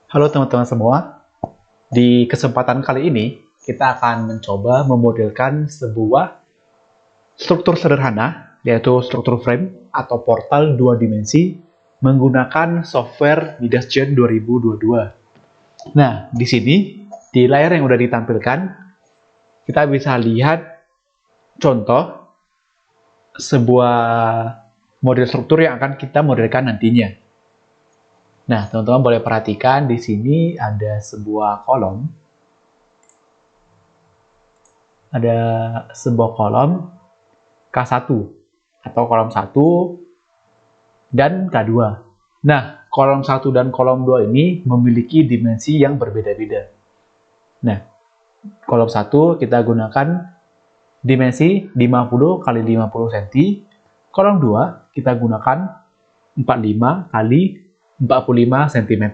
Halo teman-teman semua, di kesempatan kali ini kita akan mencoba memodelkan sebuah struktur sederhana, yaitu struktur frame atau portal dua dimensi menggunakan software Midasgen 2022. Nah, di sini, di layar yang sudah ditampilkan, kita bisa lihat contoh sebuah model struktur yang akan kita modelkan nantinya. Nah, teman-teman boleh perhatikan di sini ada sebuah kolom. Ada sebuah kolom K1 atau kolom 1 dan K2. Nah, kolom 1 dan kolom 2 ini memiliki dimensi yang berbeda-beda. Nah, kolom 1 kita gunakan dimensi 50 x 50 cm. Kolom 2 kita gunakan 45 x 45 cm.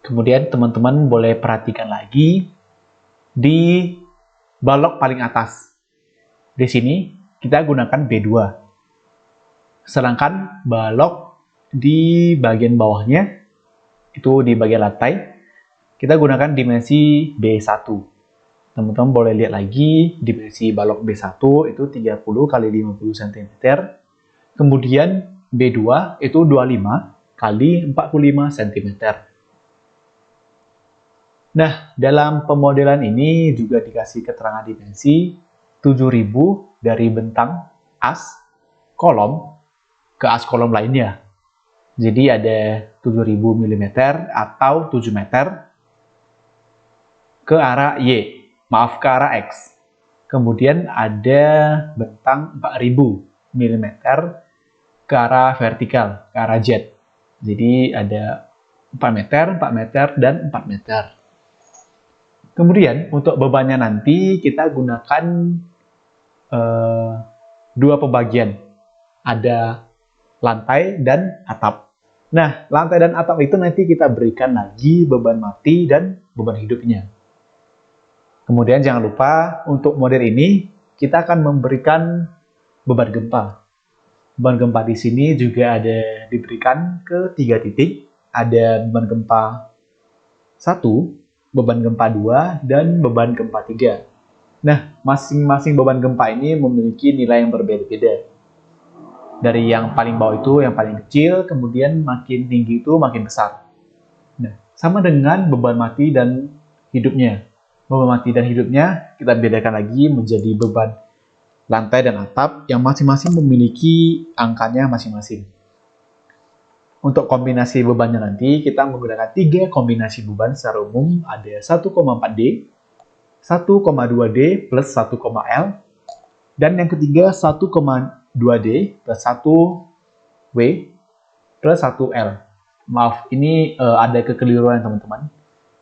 Kemudian teman-teman boleh perhatikan lagi di balok paling atas. Di sini kita gunakan B2. Sedangkan balok di bagian bawahnya, itu di bagian lantai, kita gunakan dimensi B1. Teman-teman boleh lihat lagi dimensi balok B1 itu 30 x 50 cm. Kemudian B2 itu 25 x 45 cm. Nah, dalam pemodelan ini juga dikasih keterangan dimensi 7000 dari bentang as kolom ke as kolom lainnya. Jadi ada 7000 mm atau 7 meter ke arah Y, maaf ke arah X. Kemudian ada bentang 4000 mm ke arah vertikal, ke arah Z. Jadi ada 4 meter, 4 meter, dan 4 meter. Kemudian untuk bebannya nanti kita gunakan dua pembagian. Ada lantai dan atap. Nah, lantai dan atap itu nanti kita berikan lagi beban mati dan beban hidupnya. Kemudian jangan lupa untuk model ini kita akan memberikan beban gempa. Beban gempa di sini juga ada diberikan ke 3 titik. Ada beban gempa 1, beban gempa 2, dan beban gempa 3. Nah, masing-masing beban gempa ini memiliki nilai yang berbeda-beda. Dari yang paling bawah itu yang paling kecil, kemudian makin tinggi itu makin besar. Nah, sama dengan beban mati dan hidupnya. Beban mati dan hidupnya kita bedakan lagi menjadi beban lantai dan atap yang masing-masing memiliki angkanya masing-masing. Untuk kombinasi bebannya nanti kita menggunakan 3 kombinasi beban secara umum. Ada 1,4D, 1,2D plus 1,L, dan yang ketiga 1,2D plus 1W plus 1L. Maaf, ini ada kekeliruan teman-teman.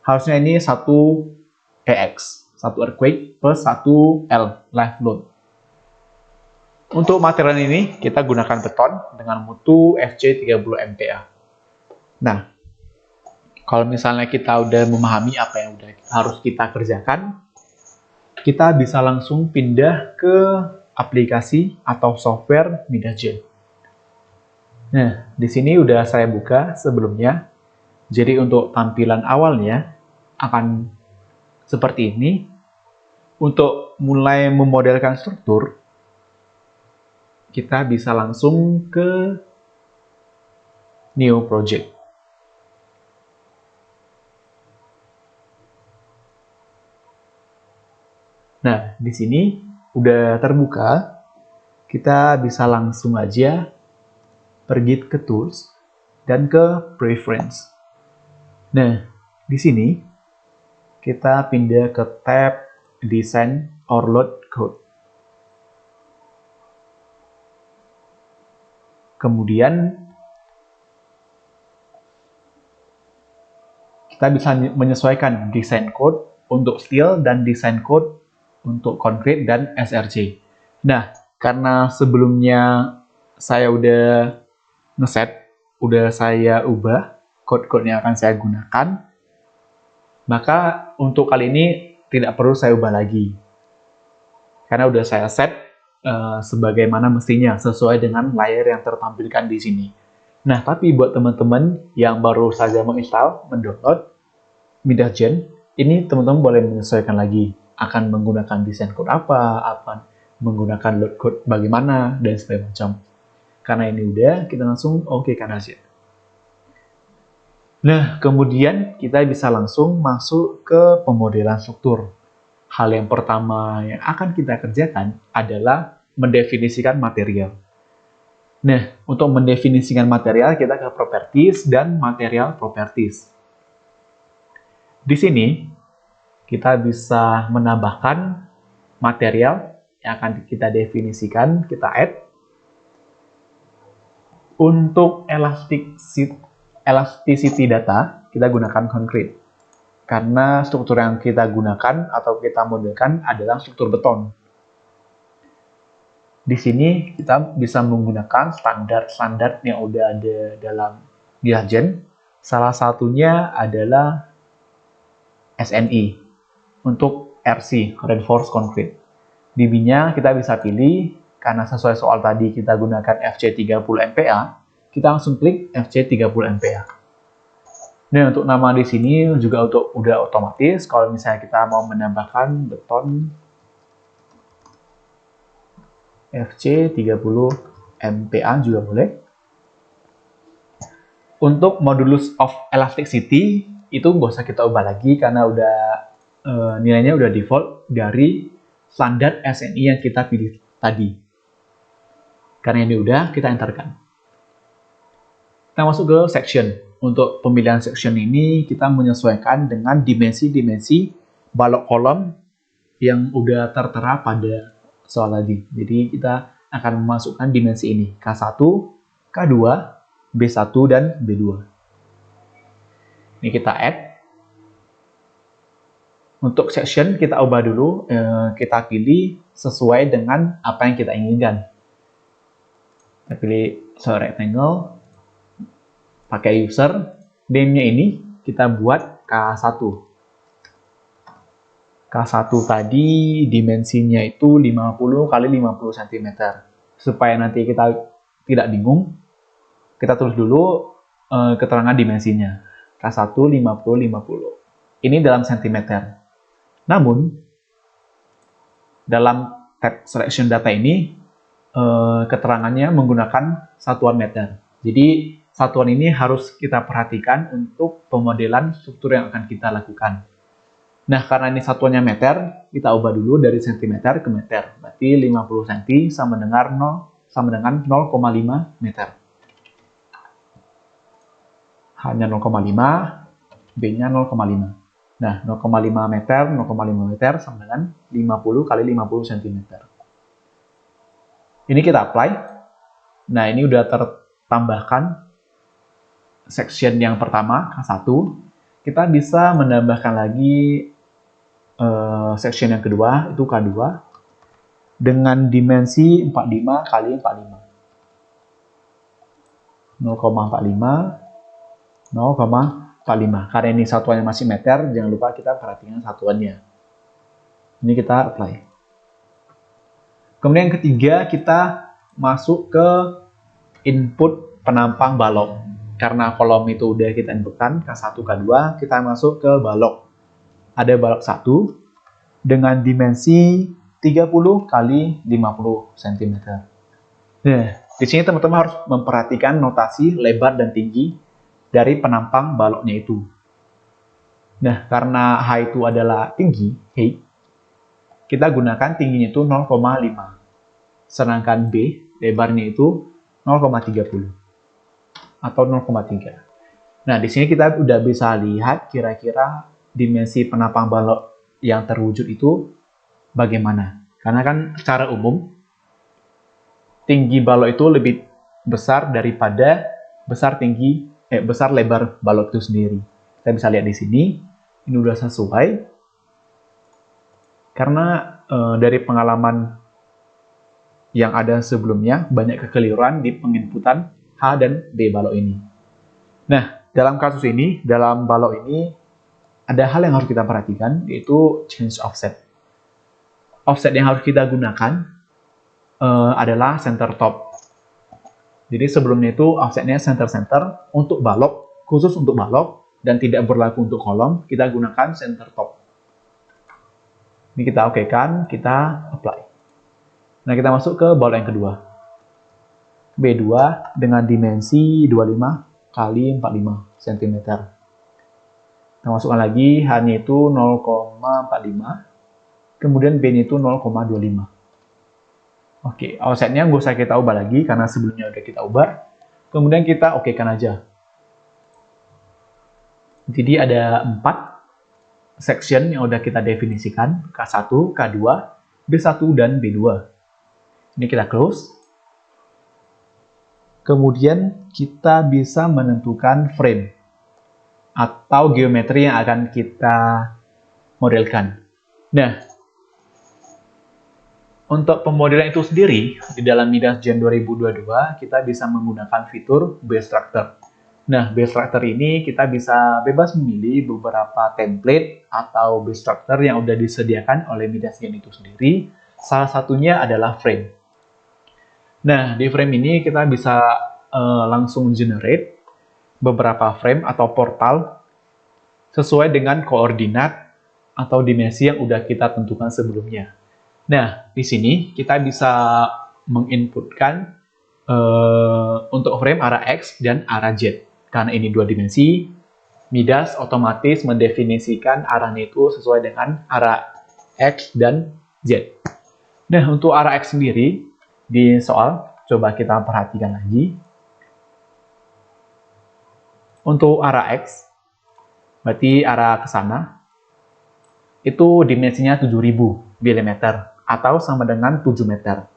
Harusnya ini 1EX, 1 earthquake plus 1L, live load. Untuk material ini kita gunakan beton dengan mutu FC30 MPa. Nah, kalau misalnya kita udah memahami apa yang udah harus kita kerjakan, kita bisa langsung pindah ke aplikasi atau software Midasgen. Nah, di sini udah saya buka sebelumnya. Jadi untuk tampilan awalnya akan seperti ini. Untuk mulai memodelkan struktur, kita bisa langsung ke New Project. Nah, di sini udah terbuka. Kita bisa langsung aja pergi ke Tools dan ke Preference. Nah, di sini kita pindah ke tab Design or Load Code. Kemudian kita bisa menyesuaikan desain code untuk steel dan desain code untuk concrete dan SRJ. Nah, karena sebelumnya saya udah ngeset, udah saya ubah code-code yang akan saya gunakan, maka untuk kali ini tidak perlu saya ubah lagi. Karena udah saya set sebagaimana mestinya sesuai dengan layar yang tertampilkan di sini. Nah, tapi buat teman-teman yang baru saja mendownload Midagent, ini teman-teman boleh menyesuaikan lagi. Akan menggunakan desain code apa, akan menggunakan load code bagaimana, dan segala macam. Karena ini udah, kita langsung oke-kan aja. Nah, kemudian kita bisa langsung masuk ke pemodelan struktur. Hal yang pertama yang akan kita kerjakan adalah mendefinisikan material. Nah, untuk mendefinisikan material, kita ke properties dan material properties. Di sini, kita bisa menambahkan material yang akan kita definisikan, kita add. Untuk elasticity data, kita gunakan concrete. Karena struktur yang kita gunakan atau kita modelkan adalah struktur beton. Di sini kita bisa menggunakan standar-standar yang udah ada dalam Midagent. Salah satunya adalah SNI untuk RC, Reinforced Concrete. DB-nya kita bisa pilih, karena sesuai soal tadi kita gunakan FC30 MPa, kita langsung klik FC30 MPa. Nah, untuk nama di sini juga udah otomatis. Kalau misalnya kita mau menambahkan beton FC30 MPa juga boleh. Untuk modulus of elasticity itu nggak usah kita ubah lagi karena udah nilainya udah default dari standar SNI yang kita pilih tadi. Karena ini udah, kita enterkan. Kita masuk ke section. Untuk pemilihan section ini kita menyesuaikan dengan dimensi-dimensi balok kolom yang udah tertera pada soal tadi. Jadi kita akan memasukkan dimensi ini, K1, K2, B1, dan B2. Ini kita add. Untuk section kita ubah dulu, kita pilih sesuai dengan apa yang kita inginkan. Kita pilih rectangle, pakai user, name-nya ini kita buat K1. K1 tadi dimensinya itu 50 x 50 cm. Supaya nanti kita tidak bingung, kita tulis dulu keterangan dimensinya. K1 50 50. Ini dalam cm. Namun dalam tab selection data ini keterangannya menggunakan satuan meter. Jadi satuan ini harus kita perhatikan untuk pemodelan struktur yang akan kita lakukan. Nah, karena ini satuannya meter, kita ubah dulu dari cm ke meter. Berarti 50 cm sama dengan 0,5 meter. Hanya 0,5, B-nya 0,5. Nah, 0,5 meter, 0,5 meter sama dengan 50 x 50 cm. Ini kita apply. Nah, ini udah tertambahkan section yang pertama, K1, kita bisa menambahkan lagi section yang kedua, itu K2, dengan dimensi 45 x 45. 0,45, 0,45. Karena ini satuannya masih meter, jangan lupa kita perhatikan satuannya. Ini kita apply. Kemudian yang ketiga, kita masuk ke input penampang balok. Karena kolom itu udah kita inputkan, K1, K2, kita masuk ke balok. Ada balok 1 dengan dimensi 30 x 50 cm. Nah, di sini teman-teman harus memperhatikan notasi lebar dan tinggi dari penampang baloknya itu. Nah, karena H itu adalah tinggi, height, kita gunakan tingginya itu 0,5. Sedangkan B, lebarnya itu 0,30. Atau 0,3. Nah, di sini kita udah bisa lihat kira-kira dimensi penampang balok yang terwujud itu bagaimana. Karena kan secara umum, tinggi balok itu lebih besar daripada besar lebar balok itu sendiri. Kita bisa lihat di sini, ini udah sesuai. Karena dari pengalaman yang ada sebelumnya, banyak kekeliruan di penginputan H dan B balok ini. Nah, dalam kasus ini, dalam balok ini, ada hal yang harus kita perhatikan, yaitu change offset. Offset yang harus kita gunakan adalah center top. Jadi sebelumnya itu offsetnya center-center untuk balok, khusus untuk balok, dan tidak berlaku untuk kolom, kita gunakan center top. Ini kita okekan, kita apply. Nah, kita masuk ke balok yang kedua. B2 dengan dimensi 25 kali 45 cm. Kita masukkan lagi, H-nya itu 0,45, kemudian B-nya itu 0,25. Oke, offsetnya nggak usah kita ubah lagi karena sebelumnya udah kita ubah. Kemudian kita okekan aja. Jadi ada 4 section yang udah kita definisikan, K1, K2, B1, dan B2. Ini kita close. Kemudian kita bisa menentukan frame atau geometri yang akan kita modelkan. Nah, untuk pemodelan itu sendiri, di dalam Midas Gen 2022, kita bisa menggunakan fitur Base Structure. Nah, Base Structure ini kita bisa bebas memilih beberapa template atau Base Structure yang sudah disediakan oleh Midas Gen itu sendiri. Salah satunya adalah frame. Nah, di frame ini kita bisa langsung generate beberapa frame atau portal sesuai dengan koordinat atau dimensi yang sudah kita tentukan sebelumnya. Nah, di sini kita bisa menginputkan untuk frame arah X dan arah Z. Karena ini 2 dimensi, Midas otomatis mendefinisikan arahnya itu sesuai dengan arah X dan Z. Nah, untuk arah X sendiri, di soal, coba kita perhatikan lagi. Untuk arah X, berarti arah ke sana, itu dimensinya 7000 mm. Atau sama dengan 7 meter.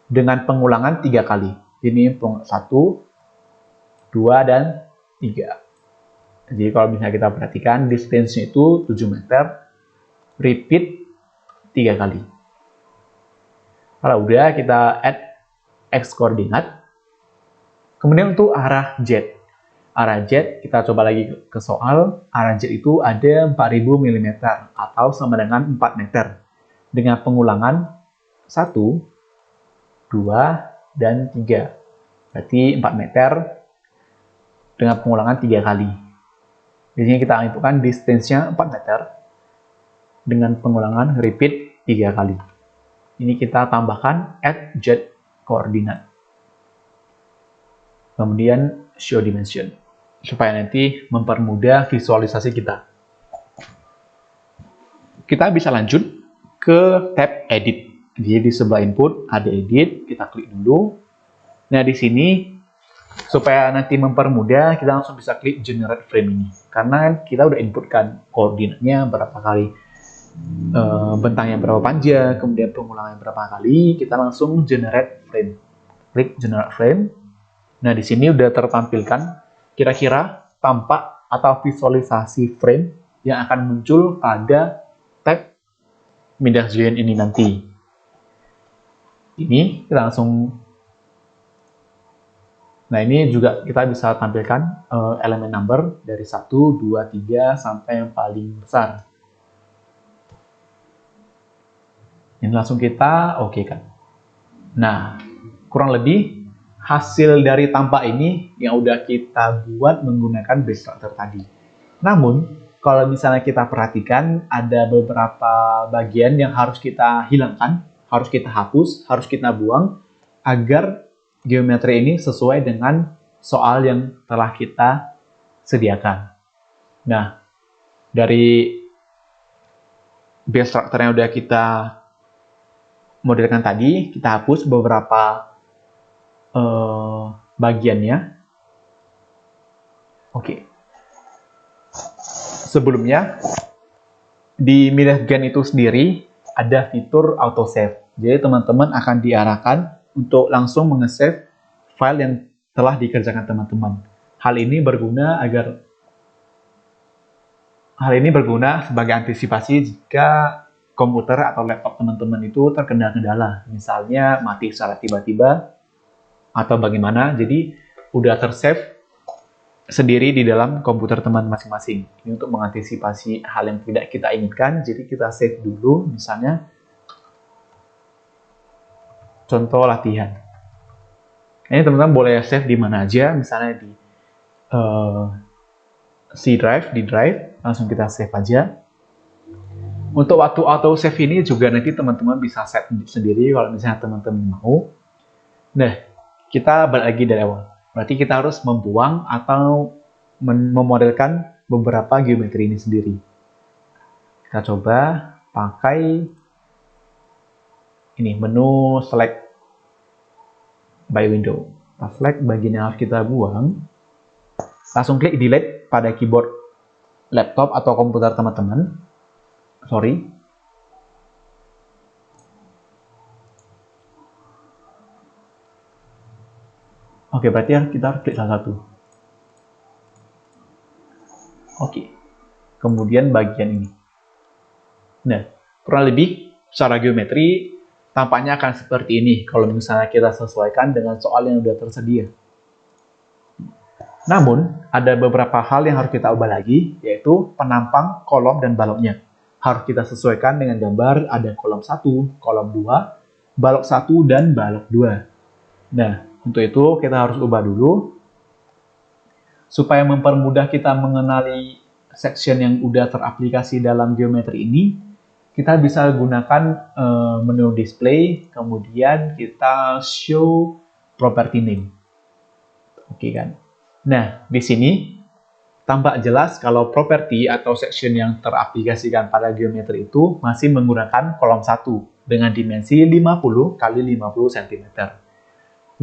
Dengan pengulangan 3 kali. Ini 1, 2, dan 3. Jadi kalau misalnya kita perhatikan, distance-nya itu 7 meter. Repeat 3 kali. Kalau udah, kita add X koordinat. Kemudian untuk arah Z. Arah Z, kita coba lagi ke soal. Arah Z itu ada 4000 mm. Atau sama dengan 4 meter. Dengan pengulangan 1, 2, dan 3. Berarti 4 meter dengan pengulangan 3 kali. Di sini kita inputkan distance-nya 4 meter dengan pengulangan repeat 3 kali. Ini kita tambahkan add Z koordinat. Kemudian show dimension. Supaya nanti mempermudah visualisasi kita. Kita bisa lanjut ke tab edit. Jadi di sebelah input ada edit, kita klik dulu. Nah, di sini supaya nanti mempermudah, kita langsung bisa klik generate frame ini. Karena kita udah inputkan koordinatnya berapa kali, bentangnya berapa panjang, kemudian pengulangannya berapa kali, kita langsung generate frame. Klik generate frame. Nah, di sini udah tertampilkan kira-kira tampak atau visualisasi frame yang akan muncul pada tab Midas Gen ini nanti. Ini kita langsung. Nah, ini juga kita bisa tampilkan elemen number dari 1, 2, 3 sampai yang paling besar. Ini langsung kita okekan. Nah, kurang lebih hasil dari tampak ini yang udah kita buat menggunakan base structure tadi. Namun, kalau misalnya kita perhatikan, ada beberapa bagian yang harus kita hilangkan, harus kita hapus, harus kita buang, agar geometri ini sesuai dengan soal yang telah kita sediakan. Nah, dari base structure yang udah kita modelkan tadi, kita hapus beberapa bagiannya. Oke. Sebelumnya, di Midas Gen itu sendiri ada fitur autosave. Jadi teman-teman akan diarahkan untuk langsung menge-save file yang telah dikerjakan teman-teman. Hal ini berguna sebagai antisipasi jika komputer atau laptop teman-teman itu terkena kendala. Misalnya mati secara tiba-tiba atau bagaimana. Jadi udah tersave sendiri di dalam komputer teman masing-masing. Ini untuk mengantisipasi hal yang tidak kita inginkan, jadi kita save dulu, misalnya contoh latihan. Ini teman-teman boleh save di mana aja, misalnya di C drive, di drive, langsung kita save aja. Untuk waktu auto save ini juga nanti teman-teman bisa set sendiri kalau misalnya teman-teman mau. Nah, kita balik lagi dari awal. Berarti kita harus membuang atau memodelkan beberapa geometri ini sendiri. Kita coba pakai ini menu select by window. Kita select bagian yang harus kita buang. Langsung klik delete pada keyboard laptop atau komputer teman-teman. Sorry. Oke, berarti kita harus klik salah satu. Oke. Kemudian bagian ini. Nah, kurang lebih secara geometri tampaknya akan seperti ini kalau misalnya kita sesuaikan dengan soal yang sudah tersedia. Namun, ada beberapa hal yang harus kita ubah lagi, yaitu penampang kolom dan baloknya. Harus kita sesuaikan dengan gambar ada kolom 1, kolom 2, balok 1, dan balok 2. Nah, untuk itu kita harus ubah dulu. Supaya mempermudah kita mengenali section yang udah teraplikasi dalam geometri ini, kita bisa gunakan menu display, kemudian kita show property name. Oke kan? Nah, di sini tampak jelas kalau properti atau section yang teraplikasikan pada geometri itu masih menggunakan kolom 1 dengan dimensi 50 x 50 cm.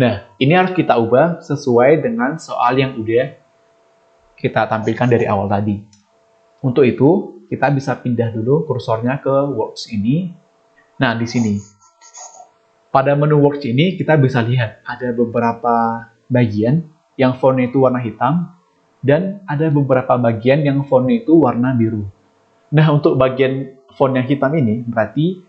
Nah, ini harus kita ubah sesuai dengan soal yang udah kita tampilkan dari awal tadi. Untuk itu, kita bisa pindah dulu kursornya ke Works ini. Nah, di sini. Pada menu Works ini, kita bisa lihat ada beberapa bagian yang fontnya itu warna hitam, dan ada beberapa bagian yang fontnya itu warna biru. Nah, untuk bagian font yang hitam ini, berarti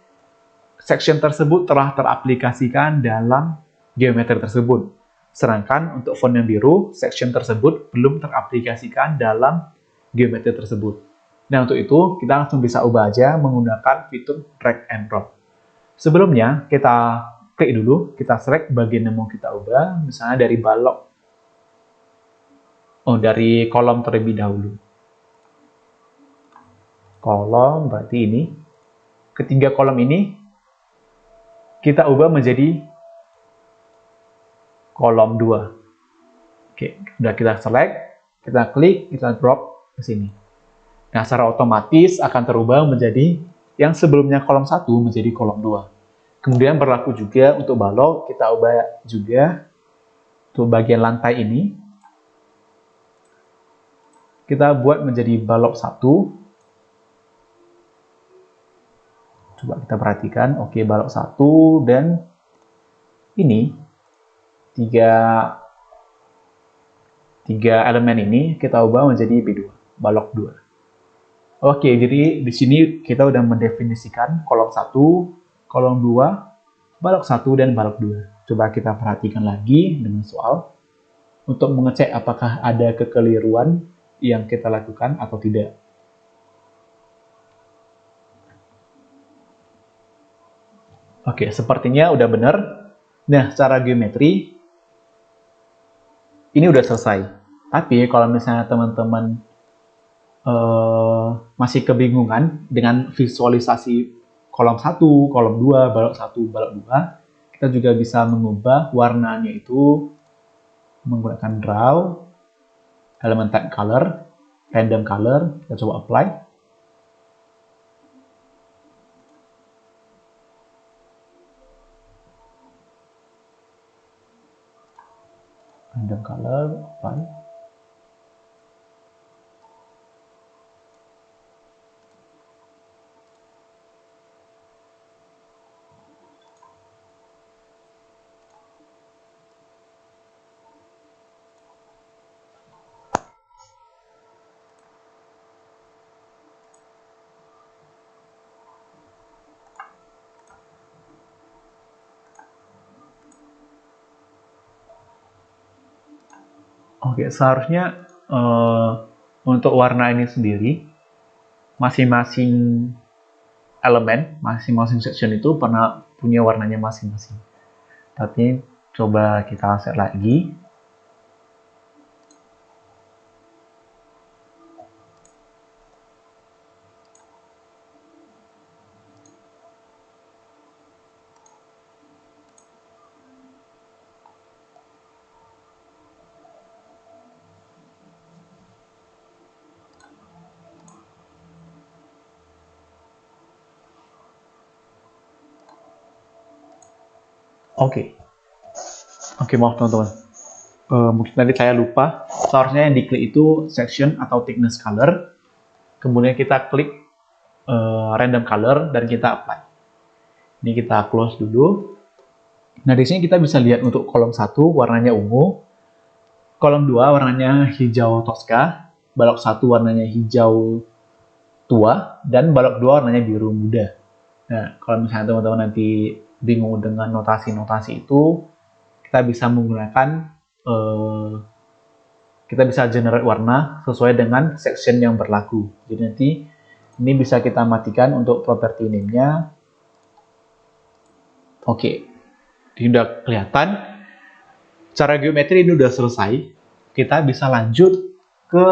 section tersebut telah teraplikasikan dalam geometri tersebut. Sedangkan untuk font yang biru, section tersebut belum teraplikasikan dalam geometri tersebut. Nah, untuk itu, kita langsung bisa ubah aja menggunakan fitur drag and drop. Sebelumnya, kita klik dulu, kita select bagian yang mau kita ubah, misalnya dari balok. Dari kolom terlebih dahulu. Kolom, berarti ini. Ketiga kolom ini, kita ubah menjadi kolom 2. Oke, udah kita select, kita klik, kita drop ke sini. Nah, secara otomatis akan terubah menjadi yang sebelumnya kolom 1 menjadi kolom 2. Kemudian berlaku juga untuk balok, kita ubah juga untuk bagian lantai ini. Kita buat menjadi balok 1. Coba kita perhatikan, oke, balok 1, dan ini tiga elemen ini kita ubah menjadi B2, balok 2. Oke, jadi di sini kita udah mendefinisikan kolom 1, kolom 2, balok 1, dan balok 2. Coba kita perhatikan lagi dengan soal untuk mengecek apakah ada kekeliruan yang kita lakukan atau tidak. Oke, sepertinya udah benar. Nah, secara geometri ini udah selesai. Tapi kalau misalnya teman-teman masih kebingungan dengan visualisasi kolom 1, kolom 2, balok 1, balok 2, kita juga bisa mengubah warnanya itu menggunakan draw, elemen type color, random color, kita coba apply. Random color, apply. Oke, seharusnya untuk warna ini sendiri, masing-masing elemen, masing-masing section itu pernah punya warnanya masing-masing. Tapi Coba kita set lagi. Oke. Oke, maaf teman-teman. Mungkin tadi saya lupa. Seharusnya yang diklik itu section atau thickness color. Kemudian kita klik random color dan kita apply. Ini kita close dulu. Nah, di sini kita bisa lihat untuk kolom 1 warnanya ungu. Kolom 2 warnanya hijau Tosca. Balok 1 warnanya hijau tua. Dan balok 2 warnanya biru muda. Nah, kalau misalnya teman-teman nanti bingung dengan notasi-notasi itu, kita bisa menggunakan kita bisa generate warna sesuai dengan section yang berlaku. Jadi nanti ini bisa kita matikan untuk property name-nya. Oke, ini udah kelihatan. Cara geometri ini udah selesai. Kita bisa lanjut ke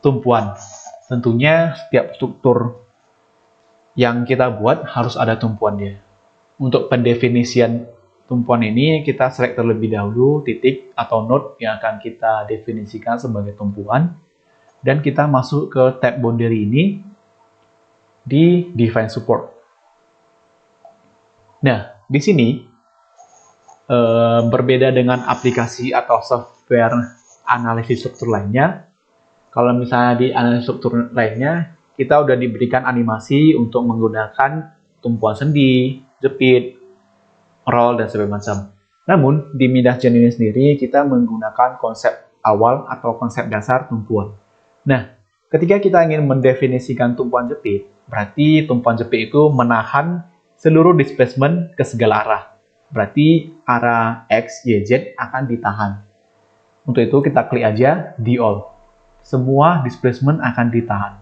tumpuan. Tentunya setiap struktur yang kita buat harus ada tumpuannya. Untuk pendefinisian tumpuan ini, kita select terlebih dahulu titik atau node yang akan kita definisikan sebagai tumpuan. Dan kita masuk ke tab boundary ini di Define Support. Nah, di sini berbeda dengan aplikasi atau software analisis struktur lainnya. Kalau misalnya di analisis struktur lainnya, kita udah diberikan animasi untuk menggunakan tumpuan sendi, jepit, roll, dan sebagainya macam. Namun, di Midasgene ini sendiri, kita menggunakan konsep awal atau konsep dasar tumpuan. Nah, ketika kita ingin mendefinisikan tumpuan jepit, berarti tumpuan jepit itu menahan seluruh displacement ke segala arah. Berarti arah X, Y, Z akan ditahan. Untuk itu, kita klik aja di all. Semua displacement akan ditahan.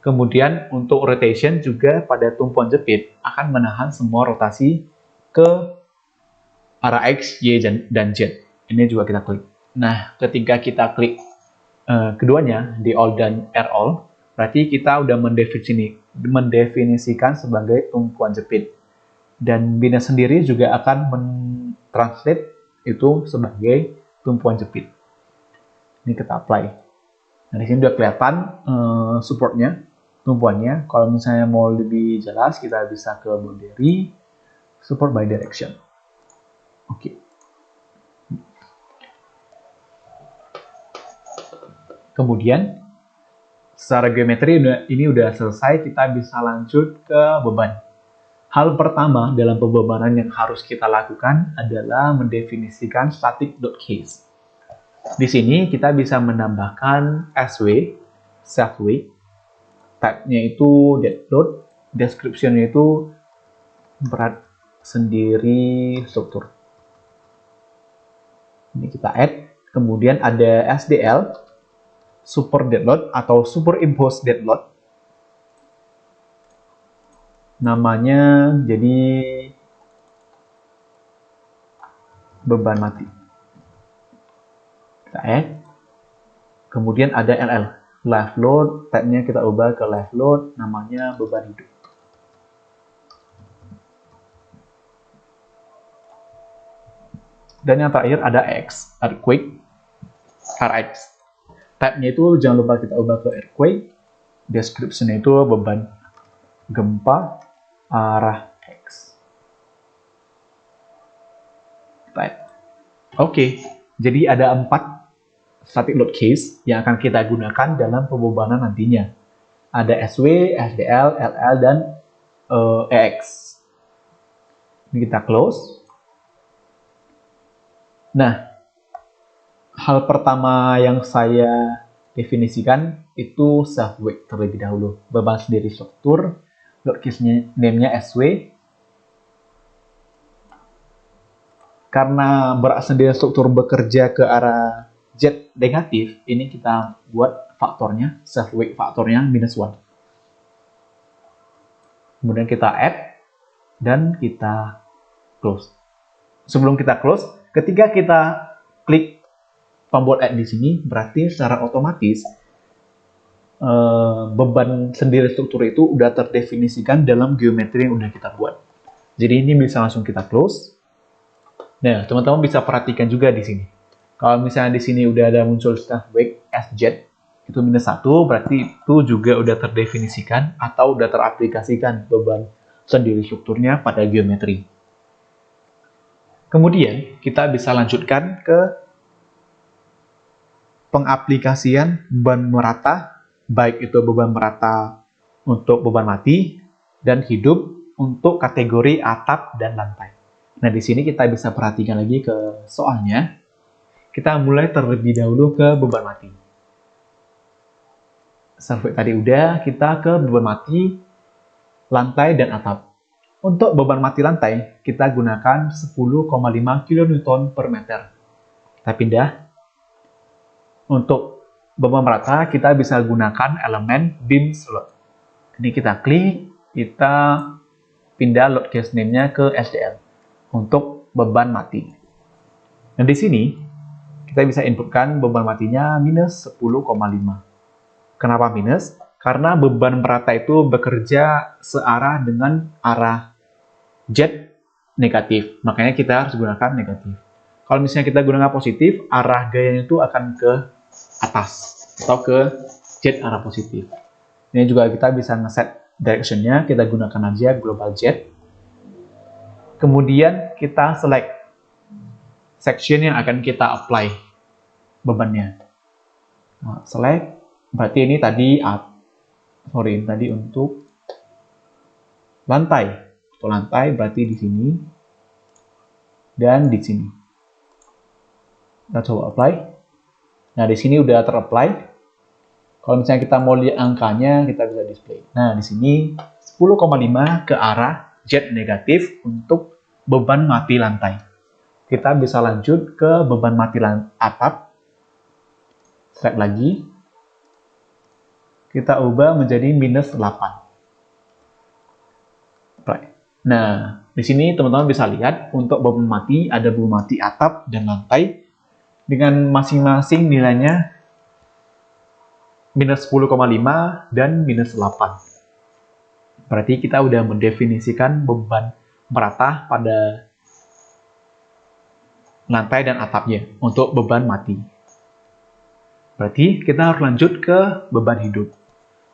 Kemudian untuk rotation juga pada tumpuan jepit akan menahan semua rotasi ke arah X, Y, dan Z. Ini juga kita klik. Nah, ketika kita klik keduanya, di all dan R all, berarti kita udah mendefinisikan sebagai tumpuan jepit. Dan Bina sendiri juga akan mentranslate itu sebagai tumpuan jepit. Ini kita apply. Nah, di sini udah kelihatan supportnya, tumpuannya. Kalau misalnya mau lebih jelas, kita bisa ke boundary, support by direction. Oke. Kemudian, secara geometri ini udah selesai, kita bisa lanjut ke beban. Hal pertama dalam pembebanan yang harus kita lakukan adalah mendefinisikan static.case. Di sini kita bisa menambahkan SW, self weight, type-nya itu dead load, description-nya itu berat sendiri struktur. Ini kita add, kemudian ada SDL, super dead load atau superimposed dead load. Namanya jadi beban mati. Kita add. Kemudian ada LL, live load, type-nya kita ubah ke live load, namanya beban hidup. Dan yang terakhir ada X, earthquake, RX. Type-nya itu jangan lupa kita ubah ke earthquake, description-nya itu beban gempa arah X. Type. Oke, jadi ada 4 static load case yang akan kita gunakan dalam pembebanan nantinya. Ada SW, SDL, LL, dan EX. Ini kita close. Nah, hal pertama yang saya definisikan itu self weight terlebih dahulu. Beban sendiri struktur, load case name-nya SW. Karena berat sendiri struktur bekerja ke arah Z negatif, ini kita buat faktornya, self weight faktornya -1. Kemudian kita add dan kita close. sebelum kita close, ketika kita klik tombol add di sini, berarti secara otomatis beban sendiri struktur itu udah terdefinisikan dalam geometri yang udah kita buat. Jadi ini bisa langsung kita close. Nah, teman-teman bisa perhatikan juga di sini. Kalau misalnya di sini udah ada muncul staff weight SZ itu -1, berarti itu juga udah terdefinisikan atau udah teraplikasikan beban sendiri strukturnya pada geometri. Kemudian kita bisa lanjutkan ke pengaplikasian beban merata, baik itu beban merata untuk beban mati dan hidup untuk kategori atap dan lantai. Nah, di sini kita bisa perhatikan lagi ke soalnya. Kita mulai terlebih dahulu ke beban mati. Sampai tadi udah, kita ke beban mati, lantai, dan atap. Untuk beban mati lantai, kita gunakan 10,5 kN per meter. Kita pindah. Untuk beban merata, kita bisa gunakan elemen beam slot. Ini kita klik, kita pindah load case name-nya ke SDL untuk beban mati. Dan di sini, kita bisa inputkan beban matinya -10,5. Kenapa minus? Karena beban merata itu bekerja searah dengan arah Z negatif. Makanya kita harus gunakan negatif. Kalau misalnya kita gunakan positif, arah gayanya itu akan ke atas atau ke Z arah positif. Ini juga kita bisa ngeset direction-nya. Kita gunakan aja global Z. Kemudian kita select section yang akan kita apply bebannya. Nah, select. Berarti ini tadi untuk lantai. Untuk lantai berarti di sini dan di sini. Kita coba apply. Nah, di sini udah ter-apply. Kalau misalnya kita mau lihat angkanya, kita bisa display. Nah, di sini 10,5 ke arah Z negatif untuk beban mati lantai. Kita bisa lanjut ke beban mati atap. Select lagi. Kita ubah menjadi -8. Nah, di sini teman-teman bisa lihat untuk beban mati, ada beban mati atap dan lantai dengan masing-masing nilainya -10,5 dan -8. Berarti kita udah mendefinisikan beban merata pada lantai dan atapnya untuk beban mati. Berarti kita harus lanjut ke beban hidup.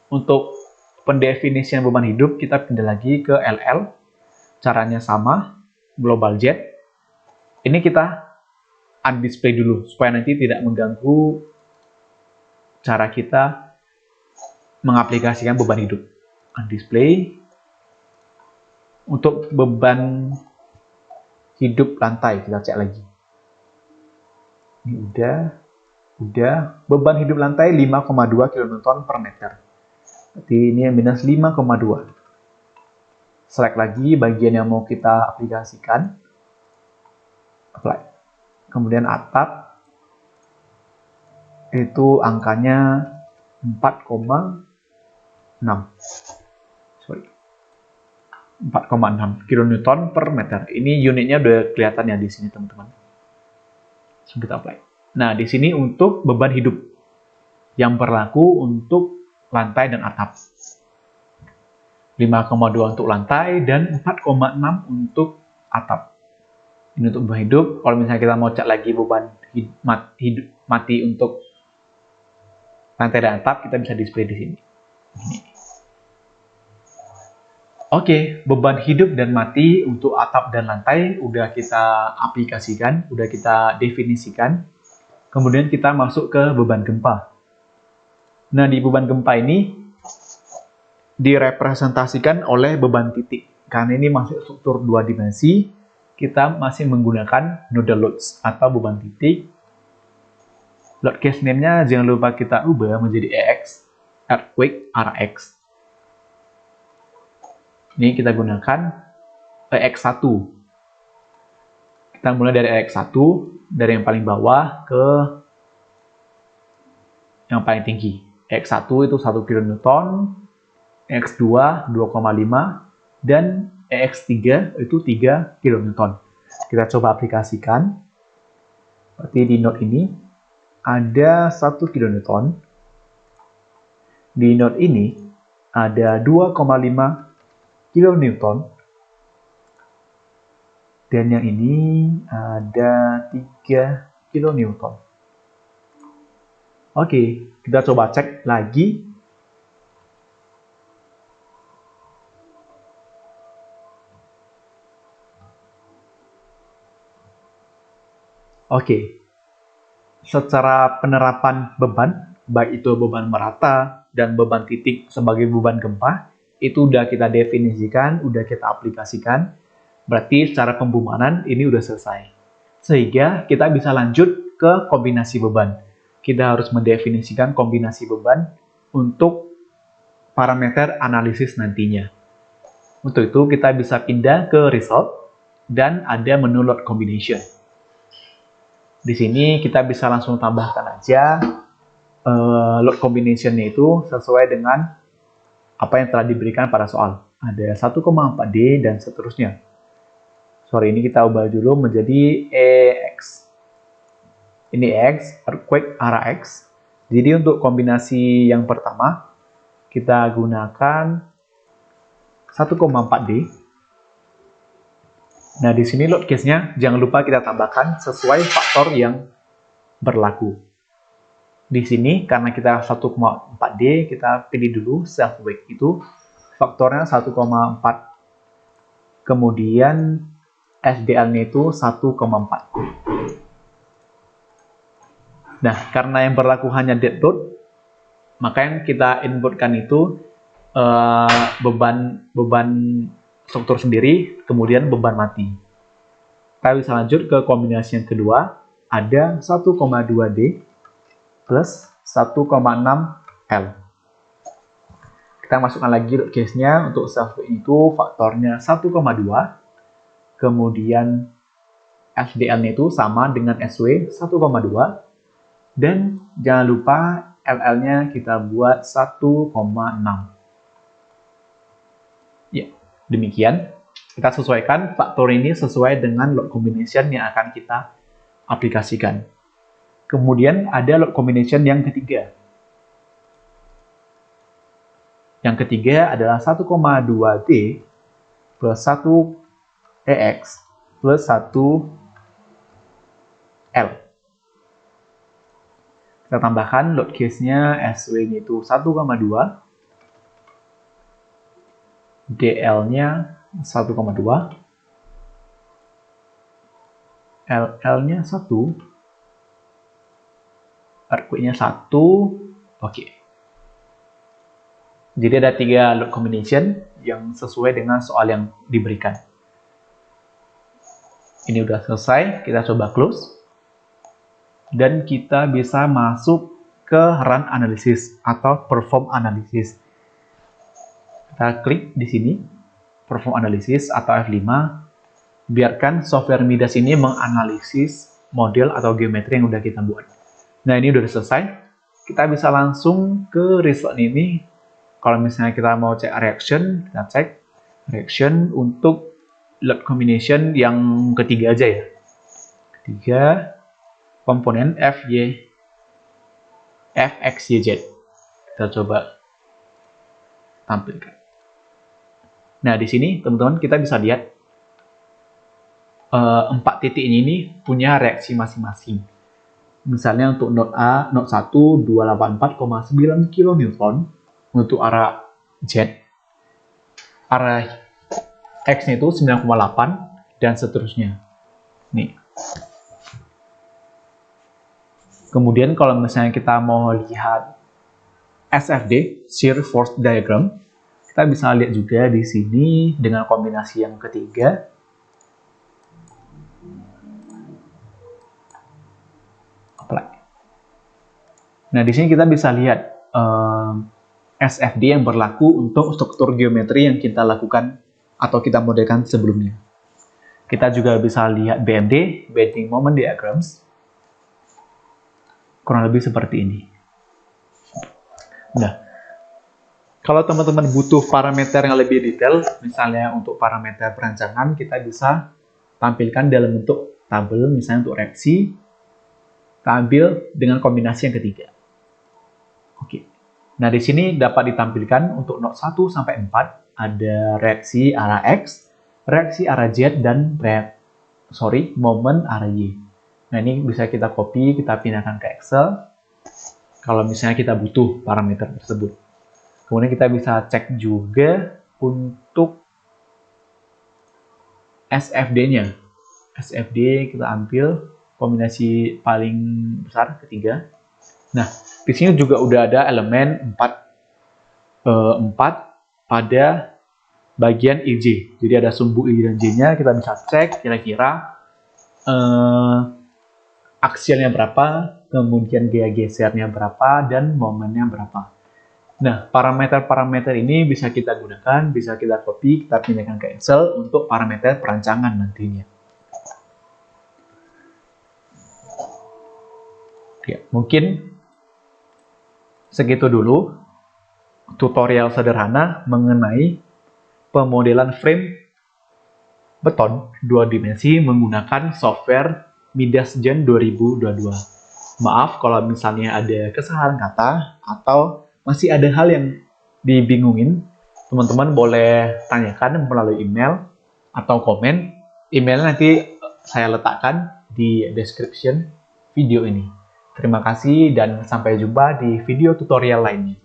Untuk pendefinisian beban hidup, kita pindah lagi ke LL. Caranya sama, global Z. Ini kita undisplay dulu, supaya nanti tidak mengganggu cara kita mengaplikasikan beban hidup. Undisplay. Untuk beban hidup lantai, kita cek lagi. Ini udah. Beban hidup lantai 5,2 kN per meter. Berarti ini -5,2. Select lagi bagian yang mau kita aplikasikan. Apply. Kemudian atap. Itu angkanya 4,6. 4,6 kN per meter. Ini unitnya udah kelihatan ya di sini, teman-teman. Langsung kita apply. Nah, di sini untuk beban hidup yang berlaku untuk lantai dan atap. 5,2 untuk lantai dan 4,6 untuk atap. Ini untuk beban hidup. Kalau misalnya kita mau cek lagi beban mati untuk lantai dan atap, kita bisa display di sini. Oke, beban hidup dan mati untuk atap dan lantai udah kita aplikasikan, udah kita definisikan. Kemudian kita masuk ke beban gempa. Nah, di beban gempa ini direpresentasikan oleh beban titik. Karena ini masih struktur 2 dimensi, kita masih menggunakan nodal loads atau beban titik. Load case name-nya jangan lupa kita ubah menjadi EX, earthquake RX. Ini kita gunakan EX1. Kita mulai dari EX1, dari yang paling bawah ke yang paling tinggi. EX1 itu 1 kN, EX2 2,5, dan EX3 itu 3 kN. Kita coba aplikasikan. Berarti di node ini ada 1 kN. Di node ini ada 2,5 kN. Dan yang ini ada 3 kN. Oke, kita coba cek lagi. Oke, secara penerapan beban, baik itu beban merata dan beban titik sebagai beban gempa, itu udah kita definisikan, udah kita aplikasikan. Berarti secara pembumanan ini udah selesai. Sehingga kita bisa lanjut ke kombinasi beban. Kita harus mendefinisikan kombinasi beban untuk parameter analisis nantinya. Untuk itu kita bisa pindah ke result dan ada menu load combination. Di sini kita bisa langsung tambahkan aja load combination-nya itu sesuai dengan apa yang telah diberikan pada soal. Ada 1,4D dan seterusnya. Sorry, ini kita ubah dulu menjadi EX. Ini X, earthquake area X. Jadi untuk kombinasi yang pertama, kita gunakan 1,4D. Nah, di sini load case-nya jangan lupa kita tambahkan sesuai faktor yang berlaku. Di sini, karena kita 1,4D, kita pilih dulu self-weight itu faktornya 1,4. Kemudian SDL-nya itu 1,4. Nah, karena yang berlaku hanya dead load, maka yang kita inputkan itu beban struktur sendiri, kemudian beban mati. Kita bisa lanjut ke kombinasi yang kedua, ada 1,2D plus 1,6L. Kita masukkan lagi load case-nya, untuk self-weight itu faktornya 1,2, kemudian SDL-nya itu sama dengan SW 1,2, dan jangan lupa LL-nya kita buat 1,6. Ya, demikian. Kita sesuaikan faktor ini sesuai dengan load combination yang akan kita aplikasikan. Kemudian ada load combination yang ketiga. Yang ketiga adalah 1,2D plus 1EX plus 1L. Kita tambahkan load case-nya, SW-nya itu 1,2, DL-nya 1,2, LL-nya 1, earthquake-nya 1, oke. Jadi ada 3 load combination yang sesuai dengan soal yang diberikan. Ini udah selesai, kita coba close. Dan kita bisa masuk ke run analysis atau perform analysis. Kita klik di sini, perform analysis atau F5. Biarkan software Midas ini menganalisis model atau geometri yang udah kita buat. Nah, ini udah selesai. Kita bisa langsung ke result ini. Kalau misalnya kita mau cek reaction, kita cek reaction untuk load combination yang ketiga aja ya. Ketiga, komponen FY, FXYZ. Kita coba tampilkan. Nah, di sini teman-teman kita bisa lihat 4 titik ini punya reaksi masing-masing. Misalnya untuk node A, node 1 284,9 kN untuk arah Z. Arah X-nya itu 9,8 dan seterusnya. Nih. Kemudian kalau misalnya kita mau lihat SFD, Shear Force Diagram, kita bisa lihat juga di sini dengan kombinasi yang ketiga. Nah, di sini kita bisa lihat SFD yang berlaku untuk struktur geometri yang kita lakukan atau kita modelkan sebelumnya. Kita juga bisa lihat BMD, Bending Moment Diagrams, kurang lebih seperti ini. Nah, kalau teman-teman butuh parameter yang lebih detail, misalnya untuk parameter perancangan, kita bisa tampilkan dalam bentuk tabel, misalnya untuk reaksi, kita ambil dengan kombinasi yang ketiga. Oke. Nah, di sini dapat ditampilkan untuk not 1 sampai 4 ada reaksi arah X, reaksi arah Z, dan momen arah Y. Nah, ini bisa kita copy, kita pindahkan ke Excel kalau misalnya kita butuh parameter tersebut. Kemudian kita bisa cek juga untuk SFD-nya. SFD kita ambil kombinasi paling besar ketiga. Nah, di sini juga udah ada elemen 4 pada bagian IJ. Jadi ada sumbu I dan J-nya, kita bisa cek kira-kira aksialnya berapa, kemudian gaya gesernya berapa, dan momennya berapa. Nah, parameter-parameter ini bisa kita gunakan, bisa kita copy, kita pindahkan ke Excel untuk parameter perancangan nantinya. Oke, mungkin segitu dulu tutorial sederhana mengenai pemodelan frame beton 2 dimensi menggunakan software Midas Gen 2022. Maaf kalau misalnya ada kesalahan kata atau masih ada hal yang dibingungin, teman-teman boleh tanyakan melalui email atau komen. Emailnya nanti saya letakkan di description video ini. Terima kasih dan sampai jumpa di video tutorial lainnya.